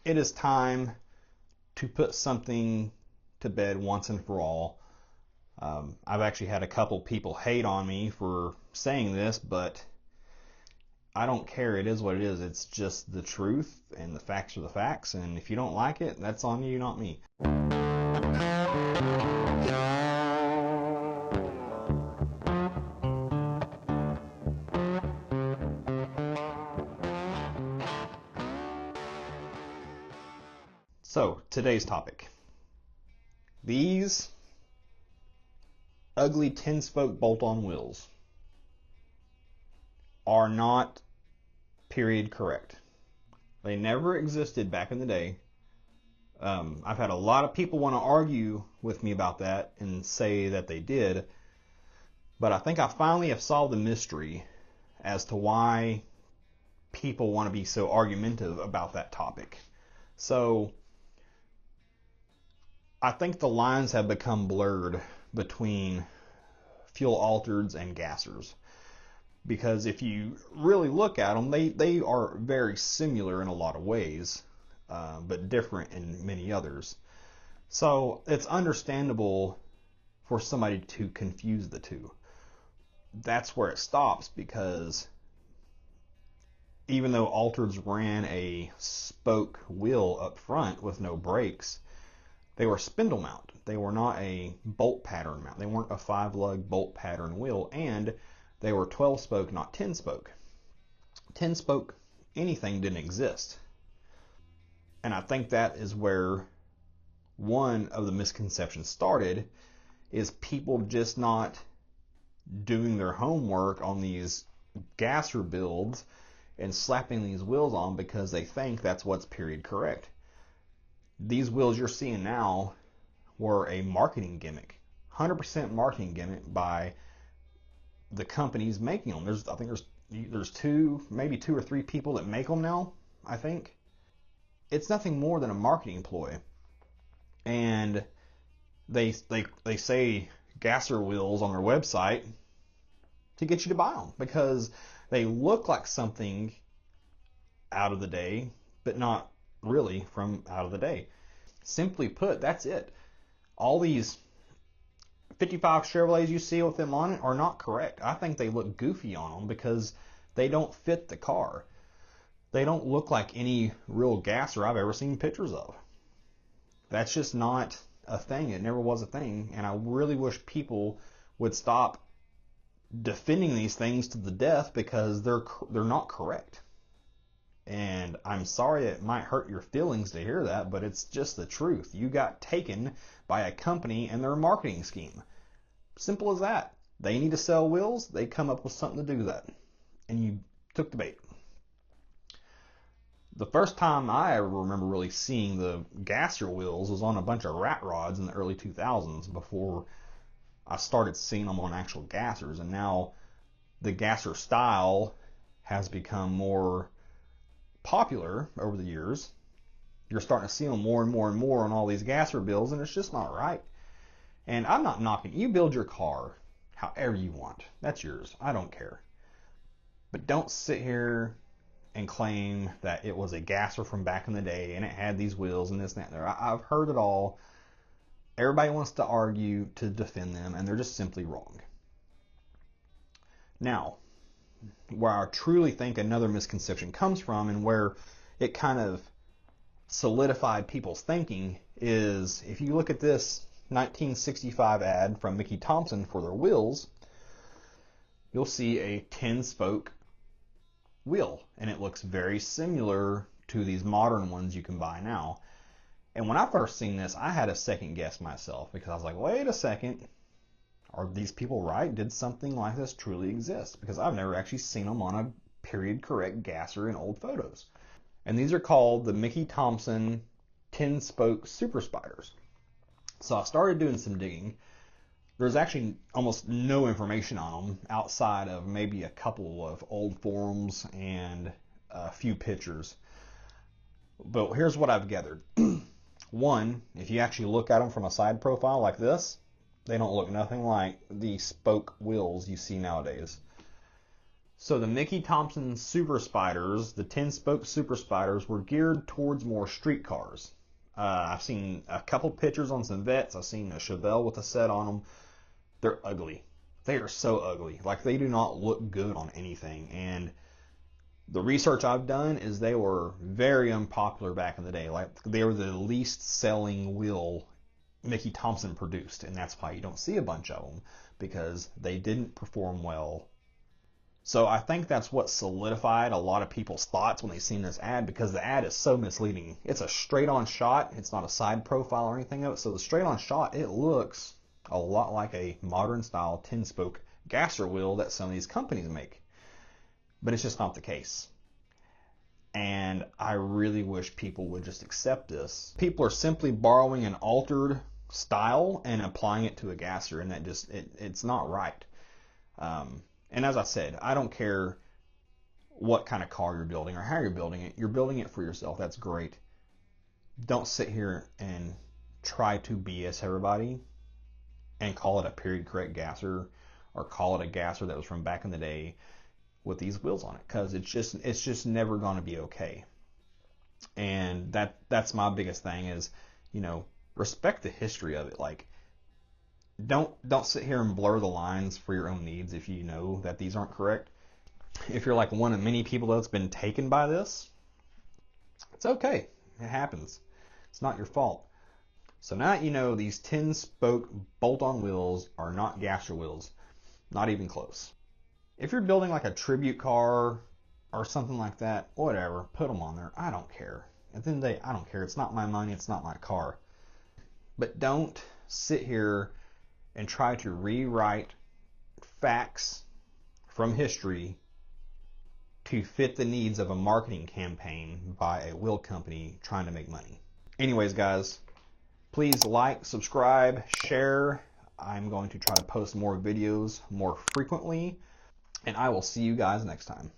it is time to put something to bed once and for all. I've actually had a couple people hate on me for saying this, but I don't care. It is what it is. It's just the truth, and the facts are the facts. And if you don't like it, that's on you, not me. So, today's topic. These ugly 10-spoke bolt-on wheels are not period correct. They never existed back in the day. I've had a lot of people want to argue with me about that and say that they did, but I think I finally have solved the mystery as to why people want to be so argumentative about that topic. So, I think the lines have become blurred between fuel altereds and gassers. Because if you really look at them, they are very similar in a lot of ways, but different in many others. So it's understandable for somebody to confuse the two. That's where it stops, because even though altereds ran a spoke wheel up front with no brakes, they were spindle mount. They were not a bolt pattern mount. They weren't a 5-lug bolt pattern wheel, and they were 12-spoke, not 10-spoke. 10-spoke anything didn't exist. And I think that is where one of the misconceptions started, is people just not doing their homework on these gasser builds and slapping these wheels on because they think that's what's period correct. These wheels you're seeing now were a marketing gimmick, 100% marketing gimmick by the companies making them. I think there's maybe two or three people that make them now. I think it's nothing more than a marketing ploy, and they say gasser wheels on their website to get you to buy them because they look like something out of the day, but not really from out of the day. Simply put, that's it. All these 55 Chevrolets you see with them on it are not correct. I think they look goofy on them because they don't fit the car. They don't look like any real gasser I've ever seen pictures of. That's just not a thing. It never was a thing, and I really wish people would stop defending these things to the death because they're not correct. And I'm sorry it might hurt your feelings to hear that, but it's just the truth. You got taken by a company and their marketing scheme. Simple as that. They need to sell wheels. They come up with something to do that. And you took the bait. The first time I ever remember really seeing the gasser wheels was on a bunch of rat rods in the early 2000s before I started seeing them on actual gassers. And now the gasser style has become more popular over the years. You're starting to see them more and more and more on all these gasser builds, and it's just not right. And I'm not knocking. You build your car however you want. That's yours. I don't care. But don't sit here and claim that it was a gasser from back in the day and it had these wheels and this and that. There, I've heard it all. Everybody wants to argue to defend them, and they're just simply wrong. Now, where I truly think another misconception comes from, and where it kind of solidified people's thinking, is if you look at this 1965 ad from Mickey Thompson for their wheels, you'll see a 10-spoke wheel, and it looks very similar to these modern ones you can buy now. And when I first seen this, I had a second guess myself, because I was like, wait a second, are these people right? Did something like this truly exist? Because I've never actually seen them on a period correct gasser in old photos. And these are called the Mickey Thompson 10-spoke Super Spiders. So I started doing some digging. There's actually almost no information on them outside of maybe a couple of old forums and a few pictures. But here's what I've gathered. One, if you actually look at them from a side profile like this, they don't look nothing like the spoke wheels you see nowadays. So the Mickey Thompson Super Spiders, the 10-spoke Super Spiders, were geared towards more street cars. I've seen a couple pictures on some vets. I've seen a Chevelle with a set on them. They're ugly. They are so ugly. Like, they do not look good on anything. And the research I've done is they were very unpopular back in the day. Like, they were the least selling wheel Mickey Thompson produced, and that's why you don't see a bunch of them, because they didn't perform well. So I think that's what solidified a lot of people's thoughts when they seen this ad, because the ad is so misleading. It's a straight-on shot. It's not a side profile or anything of it. So the straight-on shot, it looks a lot like a modern-style 10-spoke gasser wheel that some of these companies make. But it's just not the case. And I really wish people would just accept this. People are simply borrowing an altered style and applying it to a gasser, and that just, it's not right. And as I said, I don't care what kind of car you're building or how you're building it. You're building it for yourself. That's great. Don't sit here and try to BS everybody and call it a period correct gasser, or call it a gasser that was from back in the day with these wheels on it, because it's just never going to be okay. And that's my biggest thing is, respect the history of it. Like, don't sit here and blur the lines for your own needs if you know that these aren't correct. If you're like one of many people that's been taken by this, it's okay. It happens. It's not your fault. So now that you know, these 10-spoke bolt-on wheels are not gasser wheels. Not even close. If you're building like a tribute car or something like that, whatever, put them on there. I don't care. At the end of the day, I don't care. It's not my money. It's not my car. But don't sit here and try to rewrite facts from history to fit the needs of a marketing campaign by a wheel company trying to make money. Anyways, guys, please like, subscribe, share. I'm going to try to post more videos more frequently, and I will see you guys next time.